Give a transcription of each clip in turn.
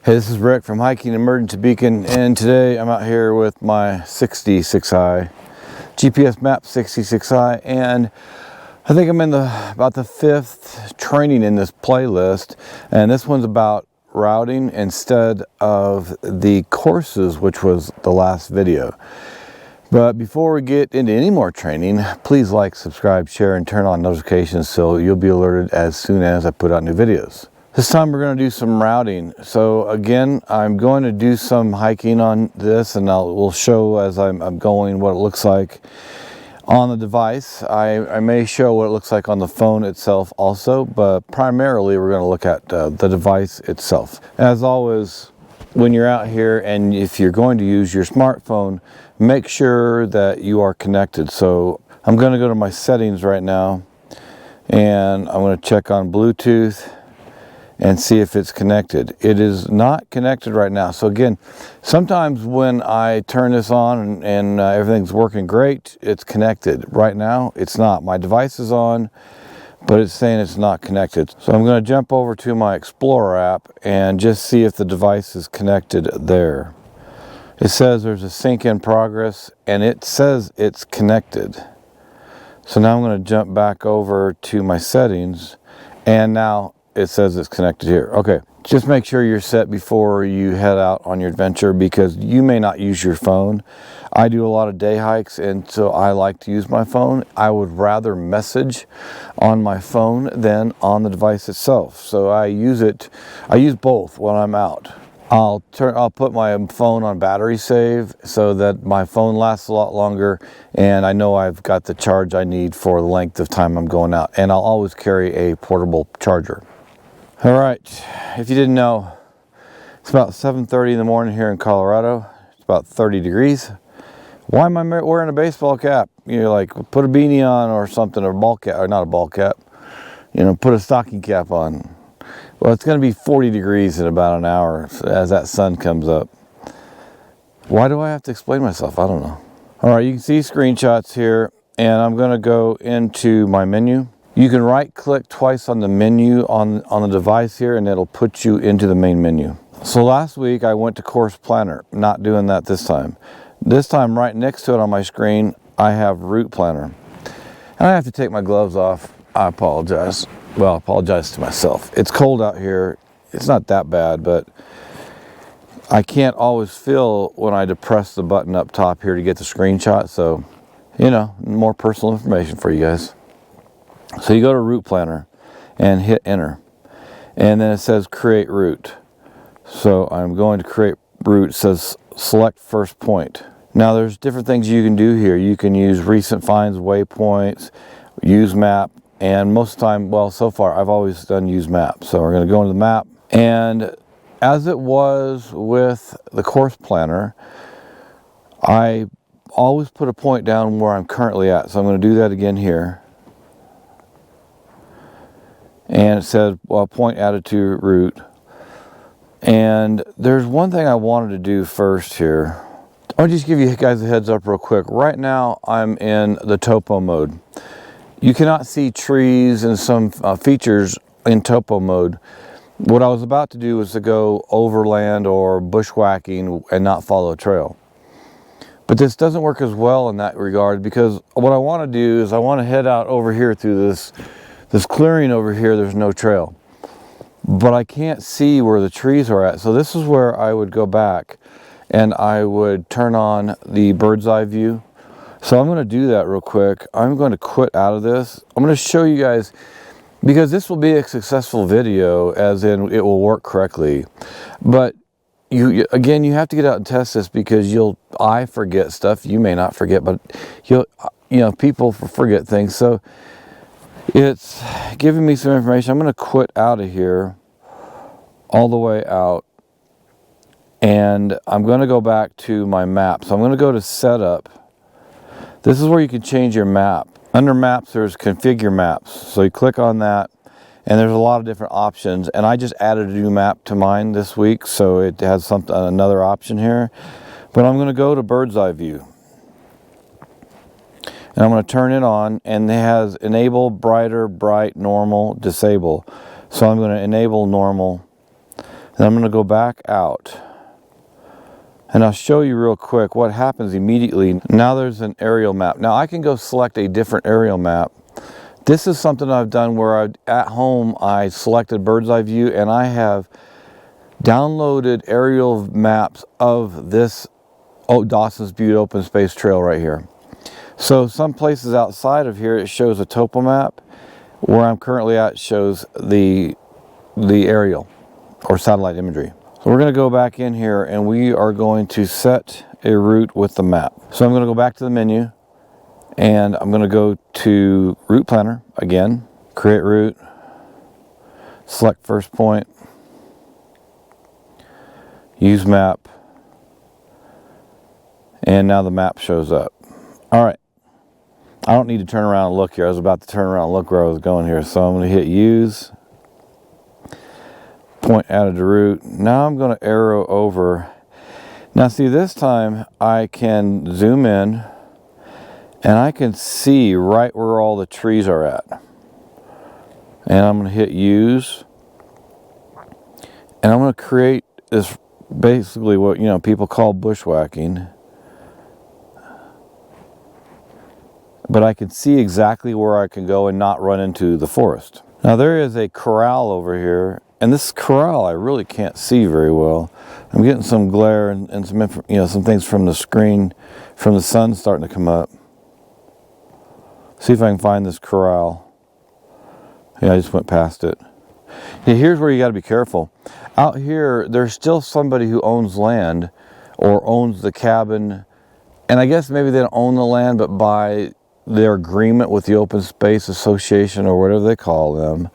Hey, this is Rick from Hiking Emergency Beacon, and today I'm out here with my 66i, GPSMAP 66i, and I think I'm in about the 5th training in this playlist, and this one's about routing instead of the courses, which was the last video. But before we get into any more training, please like, subscribe, share, and turn on notifications so you'll be alerted as soon as I put out new videos. This time we're going to do some routing. So again, I'm going to do some hiking on this, and we'll show as I'm going what it looks like on the device. I may show what it looks like on the phone itself also, but primarily we're going to look at the device itself. As always, when you're out here and if you're going to use your smartphone, make sure that you are connected. So I'm going to go to my settings right now, and I'm going to check on Bluetooth and see if it's connected. It is not connected right now. So again, sometimes when I turn this on and everything's working great, it's connected. Right now, it's not. My device is on, but it's saying it's not connected. So I'm going to jump over to my Explorer app and just see if the device is connected there. It says there's a sync in progress, and it says it's connected. So now I'm going to jump back over to my settings, and now it says it's connected here. Okay, just make sure you're set before you head out on your adventure, because you may not use your phone. I do a lot of day hikes, and so I like to use my phone. I would rather message on my phone than on the device itself. So I use both when I'm out. I'll put my phone on battery save so that my phone lasts a lot longer, and I know I've got the charge I need for the length of time I'm going out. And I'll always carry a portable charger. All right, if you didn't know, it's about 7:30 in the morning here in Colorado. It's about 30 degrees. Why am I wearing a baseball cap? You're like, put a beanie on or something, or a ball cap, or not a ball cap. You know, put a stocking cap on. Well, it's going to be 40 degrees in about an hour as that sun comes up. Why do I have to explain myself? I don't know. All right, you can see screenshots here, and I'm going to go into my menu. You can right click twice on the menu on the device here, and it'll put you into the main menu. So last week I went to Course Planner. Not doing that this time. This time right next to it on my screen I have Route Planner. And I have to take my gloves off. I apologize. Well, I apologize to myself. It's cold out here. It's not that bad, but I can't always feel when I depress the button up top here to get the screenshot. So, you know, more personal information for you guys. So you go to Route Planner and hit enter, and then it says create route. So I'm going to create route. It says select first point. Now there's different things you can do here. You can use recent finds, waypoints, use map, and most of the time, well, so far I've always done use map. So we're going to go into the map, and as it was with the Course Planner, I always put a point down where I'm currently at. So I'm going to do that again here. And it said, well, point added to route. And there's one thing I wanted to do first here. I'll just give you guys a heads up real quick. Right now, I'm in the topo mode. You cannot see trees and some features in topo mode. What I was about to do was to go overland or bushwhacking and not follow a trail. But this doesn't work as well in that regard, because what I want to do is I want to head out over here through this clearing over here. There's no trail, but I can't see where the trees are at. So this is where I would go back and I would turn on the bird's eye view. So I'm going to do that real quick. I'm going to quit out of this. I'm going to show you guys, because this will be a successful video, as in it will work correctly. But you have to get out and test this, because I forget stuff. You may not forget, but people forget things. So it's giving me some information. I'm going to quit out of here all the way out, and I'm going to go back to my map. So I'm going to go to setup. This is where you can change your map. Under maps, there's configure maps. So you click on that, and there's a lot of different options. And I just added a new map to mine this week, so it has another option here. But I'm going to go to bird's eye view. And I'm going to turn it on, and it has enable, brighter, bright, normal, disable. So I'm going to enable normal. Then I'm going to go back out. And I'll show you real quick what happens immediately. Now there's an aerial map. Now I can go select a different aerial map. This is something I've done where at home I selected bird's eye view, and I have downloaded aerial maps of this Dawson's Butte open space trail right here. So some places outside of here it shows a topo map. Where I'm currently at shows the aerial or satellite imagery. So we're going to go back in here and we are going to set a route with the map. So I'm going to go back to the menu and I'm going to go to Route Planner again, create route, select first point, use map, and now the map shows up. All right. I don't need to turn around and look here. I was about to turn around and look where I was going here. So I'm going to hit use. Point added to route. Now I'm going to arrow over. Now see, this time I can zoom in and I can see right where all the trees are at. And I'm going to hit use. And I'm going to create this, basically what people call bushwhacking. But I can see exactly where I can go and not run into the forest. Now there is a corral over here, and this corral I really can't see very well. I'm getting some glare and some things from the screen, from the sun starting to come up. See if I can find this corral. Yeah, I just went past it. Yeah, here's where you got to be careful. Out here, there's still somebody who owns land or owns the cabin, and I guess maybe they don't own the land, but by their agreement with the Open Space Association or whatever they call them,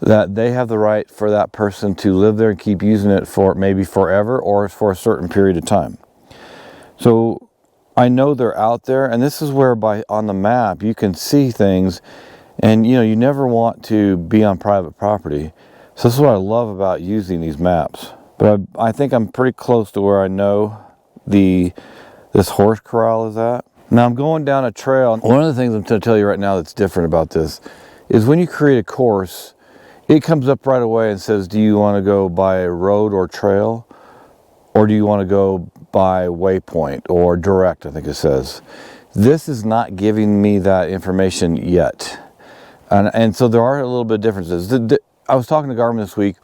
that they have the right for that person to live there and keep using it for maybe forever or for a certain period of time. So I know they're out there, and this is where on the map you can see things, and you never want to be on private property. So this is what I love about using these maps. But I think I'm pretty close to where I know this horse corral is at. Now I'm going down a trail. One of the things I'm going to tell you right now that's different about this is when you create a course, it comes up right away and says, do you want to go by road or trail? Or do you want to go by waypoint or direct, I think it says. This is not giving me that information yet. And so there are a little bit of differences. I was talking to Garmin this week,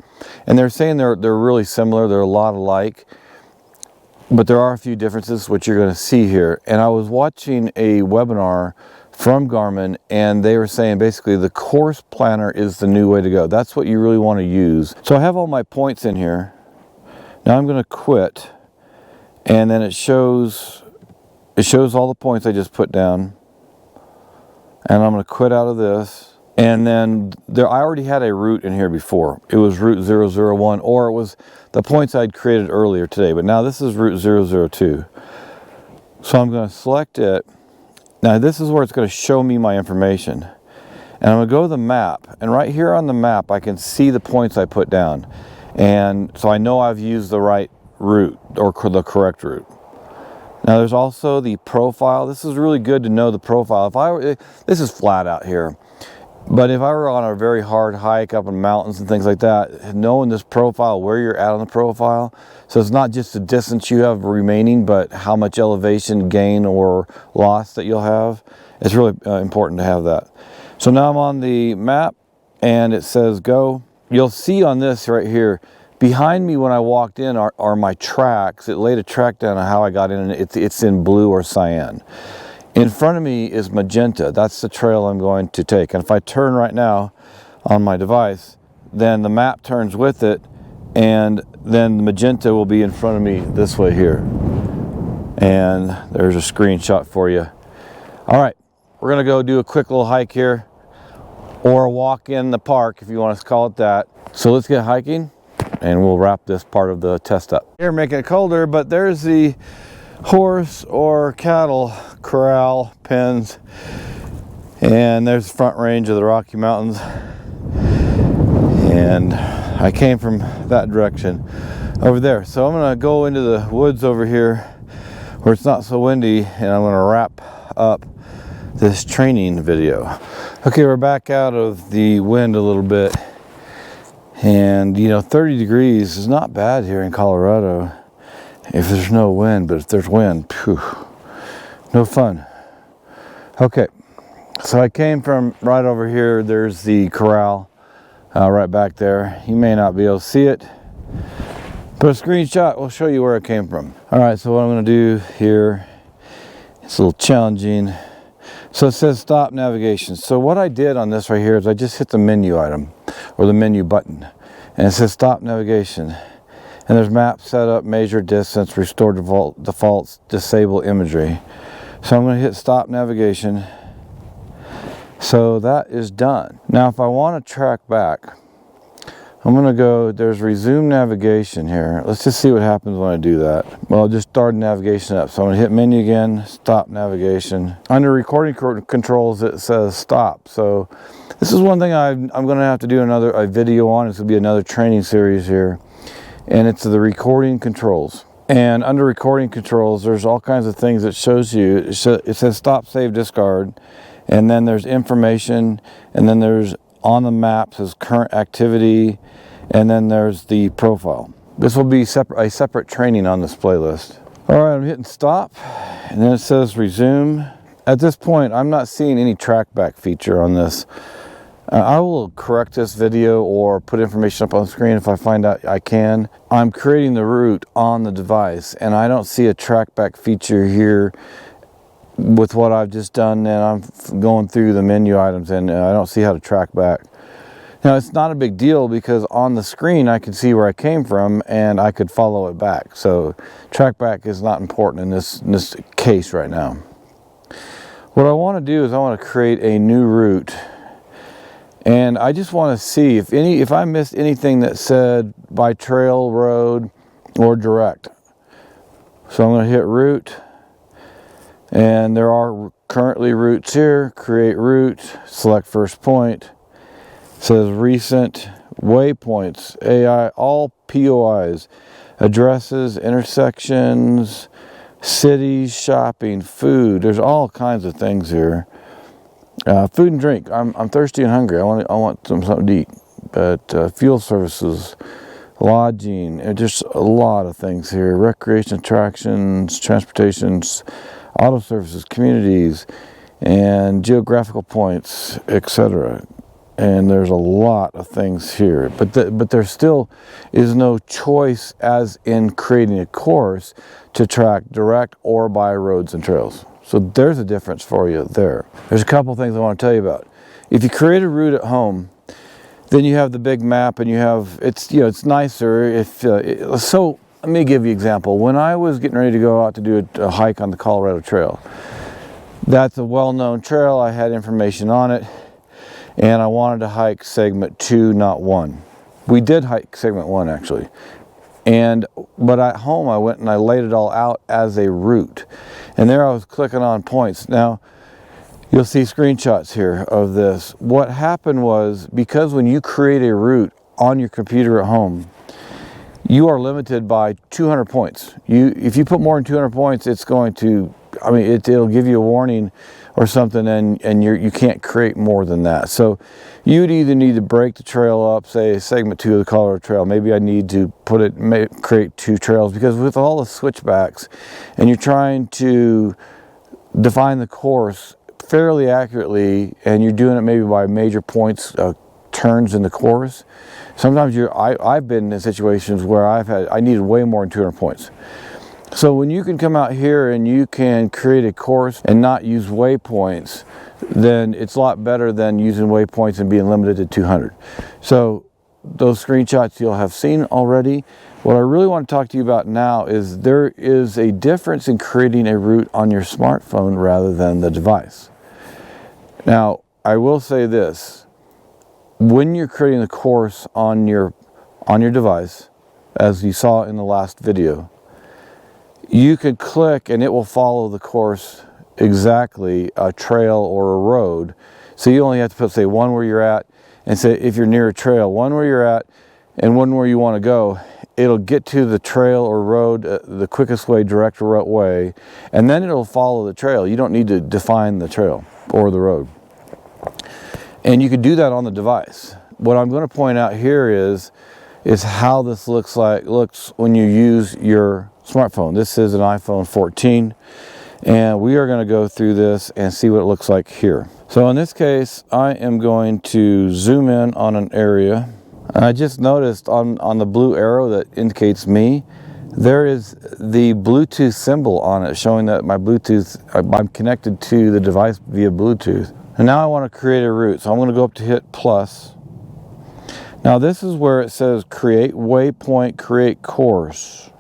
and they're saying they're really similar. They're a lot alike. But there are a few differences, which you're going to see here. And I was watching a webinar from Garmin, and they were saying basically the course planner is the new way to go. That's what you really want to use. So I have all my points in here. Now I'm going to quit, and then it shows all the points I just put down. And I'm going to quit out of this. And then I already had a route in here before. It was route 001, or it was the points I'd created earlier today. But now this is route 002. So I'm going to select it. Now this is where it's going to show me my information. And I'm going to go to the map. And right here on the map, I can see the points I put down. And so I know I've used the right route, or the correct route. Now there's also the profile. This is really good to know the profile. This is flat out here. But if I were on a very hard hike up in mountains and things like that, knowing this profile, where you're at on the profile, so it's not just the distance you have remaining, but how much elevation gain or loss that you'll have, it's really important to have that. So now I'm on the map, and it says go. You'll see on this right here, behind me when I walked in are my tracks. It laid a track down on how I got in, and it's in blue or cyan. In front of me is magenta. That's the trail I'm going to take. And if I turn right now on my device, then the map turns with it, and then the magenta will be in front of me this way here. And there's a screenshot for you. All right, we're gonna go do a quick little hike here, or a walk in the park if you want to call it that. So let's get hiking, and we'll wrap this part of the test up. Here, making it colder, but there's the horse or cattle corral pens, and there's the front range of the Rocky Mountains, and I came from that direction over there. So I'm gonna go into the woods over here where it's not so windy, and I'm gonna wrap up this training video. Okay, we're back out of the wind a little bit, And you know, 30 degrees is not bad here in Colorado if there's no wind, but if there's wind, phew, no fun. Okay, so I came from right over here. There's the corral right back there. You may not be able to see it, but a screenshot will show you where it came from. All right, so what I'm going to do here, it's a little challenging. So it says stop navigation. So what I did on this right here is I just hit the menu item or the menu button, and it says stop navigation. And there's map setup, measure distance, restore defaults, disable imagery. So I'm going to hit stop navigation. So that is done. Now if I want to track back, I'm going to go, there's resume navigation here. Let's just see what happens when I do that. Well, I'll just start navigation up. So I'm going to hit menu again, stop navigation. Under recording controls, it says stop. So this is one thing I'm going to have to do a video on. It's going to be another training series here. And it's the recording controls. And under recording controls, there's all kinds of things that shows you. It says stop, save, discard. And then there's information. And then there's on the map, says current activity. And then there's the profile. This will be a separate training on this playlist. All right, I'm hitting stop. And then it says resume. At this point, I'm not seeing any trackback feature on this. I will correct this video or put information up on the screen if I find out I can. I'm creating the route on the device, and I don't see a trackback feature here with what I've just done, and I'm going through the menu items, and I don't see how to track back. Now, it's not a big deal because on the screen I can see where I came from and I could follow it back. So trackback is not important in this case right now. What I want to do is I want to create a new route. And I just want to see if I missed anything that said by trail, road, or direct. So I'm going to hit route, and there are currently routes here. Create route, select first point. It says recent waypoints, AI, all POIs, addresses, intersections, cities, shopping, food. There's all kinds of things here. Food and drink. I'm thirsty and hungry. I want something to eat. But fuel services, lodging, and just a lot of things here. Recreation, attractions, transportations, auto services, communities, and geographical points, etc. And there's a lot of things here. But there still is no choice, as in creating a course, to track direct or by roads and trails. So there's a difference for you there. There's a couple things I want to tell you about. If you create a route at home, then you have the big map, and you have, it's nicer if, so let me give you an example. When I was getting ready to go out to do a hike on the Colorado Trail, that's a well-known trail. I had information on it, and I wanted to hike segment 2, not 1. We did hike segment 1 actually. But at home I went and I laid it all out as a route. And there I was clicking on points. Now, you'll see screenshots here of this. What happened was, because when you create a route on your computer at home, you are limited by 200 points. If you put more than 200 points, it's going to, it'll give you a warning or something, and you can't create more than that. So you'd either need to break the trail up, say segment 2 of the Colorado Trail. Maybe I need to create 2 trails, because with all the switchbacks, and you're trying to define the course fairly accurately, and you're doing it maybe by major points, turns in the course. Sometimes I've been in situations where I needed way more than 200 points. So when you can come out here and you can create a course and not use waypoints, then it's a lot better than using waypoints and being limited to 200. So those screenshots you'll have seen already. What I really want to talk to you about now is there is a difference in creating a route on your smartphone rather than the device. Now, I will say this. When you're creating the course on your device, as you saw in the last video, you could click and it will follow the course exactly, a trail or a road. So you only have to put, say, one where you're at, and say if you're near a trail, one where you're at and one where you want to go. It'll get to the trail or road the quickest way, direct way, and then it'll follow the trail. You don't need to define the trail or the road. And you could do that on the device. what I'm going to point out here is how this looks when you use your smartphone. This is an iPhone 14, and we are going to go through this and see what it looks like here. So in this case, I am going to zoom in on an area. And I just noticed on the blue arrow that indicates me, there is the Bluetooth symbol on it showing that my Bluetooth, I'm connected to the device via Bluetooth. And now I want to create a route, so I'm going to go up to hit plus. Now this is where it says create waypoint, create course.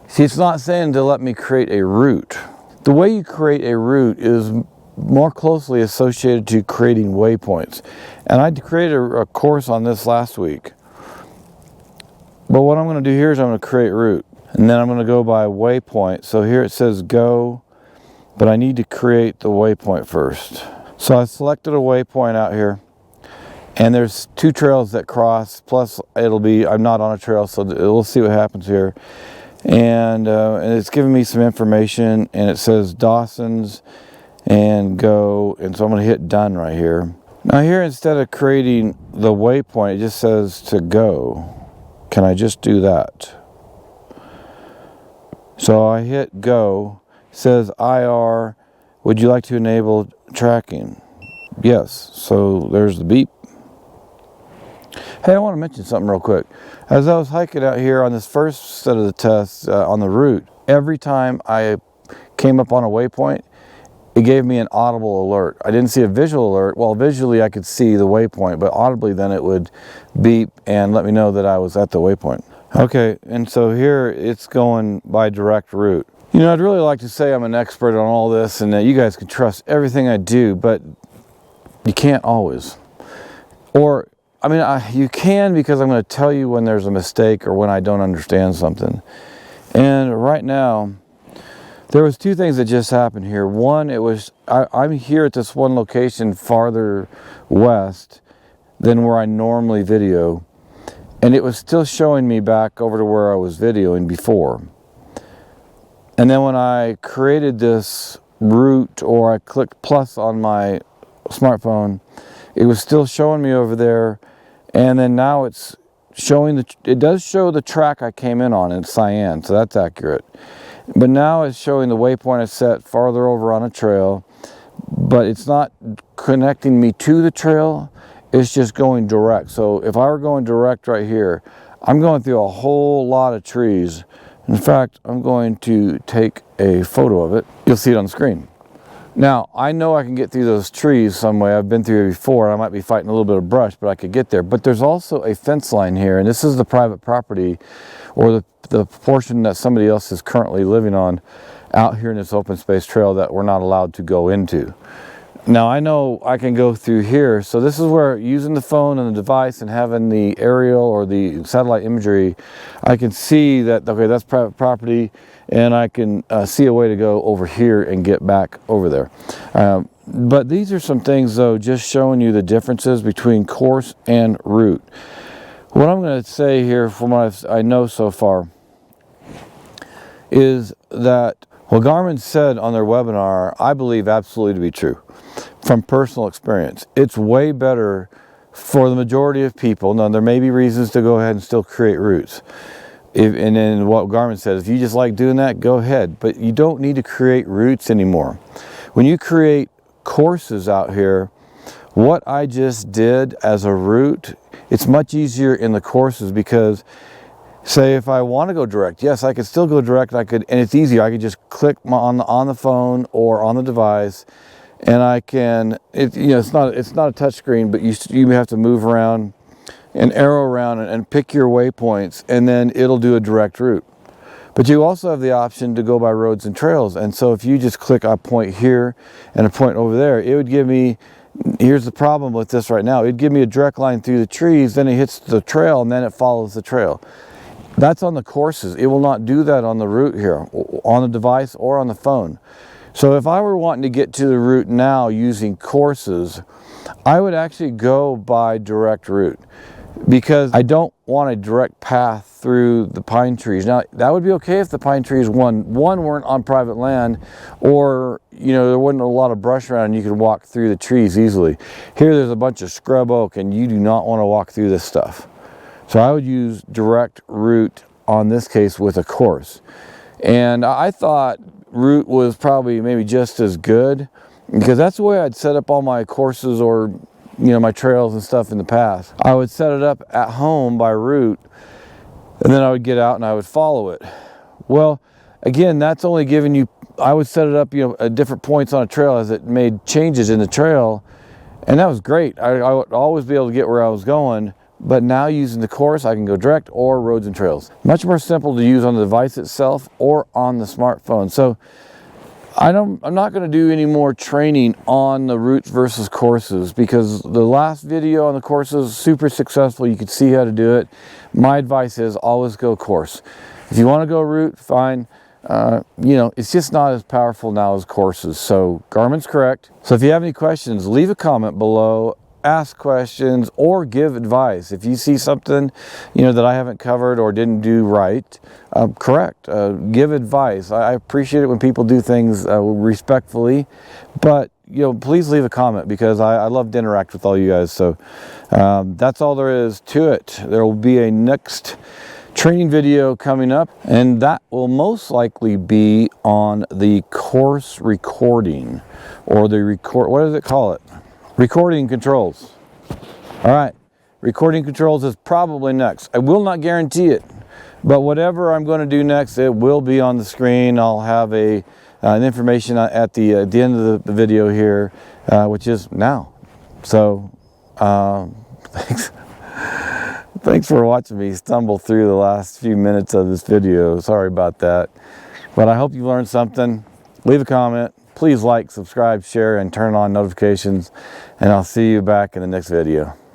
See, it's not saying to let me create a route. The way you create a route is more closely associated to creating waypoints. And I created a course on this last week. But what I'm going to do here is I'm going to create route. And then I'm going to go by waypoint. So here it says go, but I need to create the waypoint first. So I selected a waypoint out here. And there's 2 trails that cross, plus I'm not on a trail, so we'll see what happens here. And it's giving me some information, and it says Dawson's and go, and so I'm going to hit done right here. Now here, instead of creating the waypoint, it just says to go. Can I just do that? So I hit go. It says IR, would you like to enable tracking? Yes. So there's the beep. Hey, I want to mention something real quick. As I was hiking out here on this first set of the tests on the route, every time I came up on a waypoint, it gave me an audible alert. I didn't see a visual alert. Well, visually I could see the waypoint, but audibly then it would beep and let me know that I was at the waypoint. Okay, and so here it's going by direct route. You know, I'd really like to say I'm an expert on all this and that you guys can trust everything I do, but you can't always. Or, I mean, you can, because I'm going to tell you when there's a mistake or when I don't understand something. And right now, there was 2 things that just happened here. One, I'm here at this one location farther west than where I normally video. And it was still showing me back over to where I was videoing before. And then when I created this route, or I clicked plus on my smartphone, it was still showing me over there. And then now it's showing it does show the track I came in on in cyan, so that's accurate. But now it's showing the waypoint I set farther over on a trail, but it's not connecting me to the trail, it's just going direct. So if I were going direct right here, I'm going through a whole lot of trees. In fact, I'm going to take a photo of it. You'll see it on the screen. Now, I know I can get through those trees some way. I've been through here before. I might be fighting a little bit of brush, but I could get there. But there's also a fence line here, and this is the private property, or the portion that somebody else is currently living on out here in this open space trail that we're not allowed to go into. Now, I know I can go through here, so this is where using the phone and the device and having the aerial or the satellite imagery, I can see that, okay, that's private property, and I can see a way to go over here and get back over there. But these are some things, though, just showing you the differences between course and route. What I'm going to say here, from what I know so far, is that what Garmin said on their webinar, I believe absolutely to be true. From personal experience, it's way better for the majority of people. Now, there may be reasons to go ahead and still create routes. And then what Garmin says, if you just like doing that, go ahead. But you don't need to create routes anymore. When you create courses out here, what I just did as a route, it's much easier in the courses, because say if I want to go direct, yes, I could still go direct. And it's easier. I could just click on the phone or on the device, and I can. It's not a touch screen, but you have to move around and arrow around and pick your waypoints, and then it'll do a direct route. But you also have the option to go by roads and trails. And so if you just click a point here and a point over there, it would give me. Here's the problem with this right now. It'd give me a direct line through the trees, then it hits the trail, and then it follows the trail. That's on the courses. It will not do that on the route here, on the device or on the phone. So if I were wanting to get to the route now using courses, I would actually go by direct route. because I don't want a direct path through the pine trees. Now, that would be okay if the pine trees, one weren't on private land, or, you know, there wasn't a lot of brush around and you could walk through the trees easily. Here, there's a bunch of scrub oak and you do not want to walk through this stuff. So I would use direct route on this case with a course. And I thought route was probably maybe just as good, because that's the way I'd set up all my courses, or, you know, my trails and stuff in the past. I would set it up at home by route, and then I would get out and I would follow it. Well, again, that's only giving you, I would set it up, you know, at different points on a trail as it made changes in the trail, and that was great. I would always be able to get where I was going. But now using the course, I can go direct or roads and trails. Much more simple to use on the device itself or on the smartphone. So I'm not going to do any more training on the routes versus courses, because the last video on the courses is super successful. You can see how to do it. My advice is always go course. If you want to go route, fine. You know, it's just not as powerful now as courses. So Garmin's correct. So if you have any questions, leave a comment below. Ask questions or give advice. If you see something, you know, that I haven't covered or didn't do right, correct. Give advice. I appreciate it when people do things respectfully, but, you know, please leave a comment, because I love to interact with all you guys. So that's all there is to it. There will be a next training video coming up, and that will most likely be on the course recording, or the what does it call it? Recording controls. All right, recording controls is probably next. I will not guarantee it, but whatever I'm going to do next, it will be on the screen. I'll have an information at the end of the video here, which is now. So thanks for watching me stumble through the last few minutes of this video. Sorry about that, but I hope you learned something. Leave a comment. Please like, subscribe, share, and turn on notifications, and I'll see you back in the next video.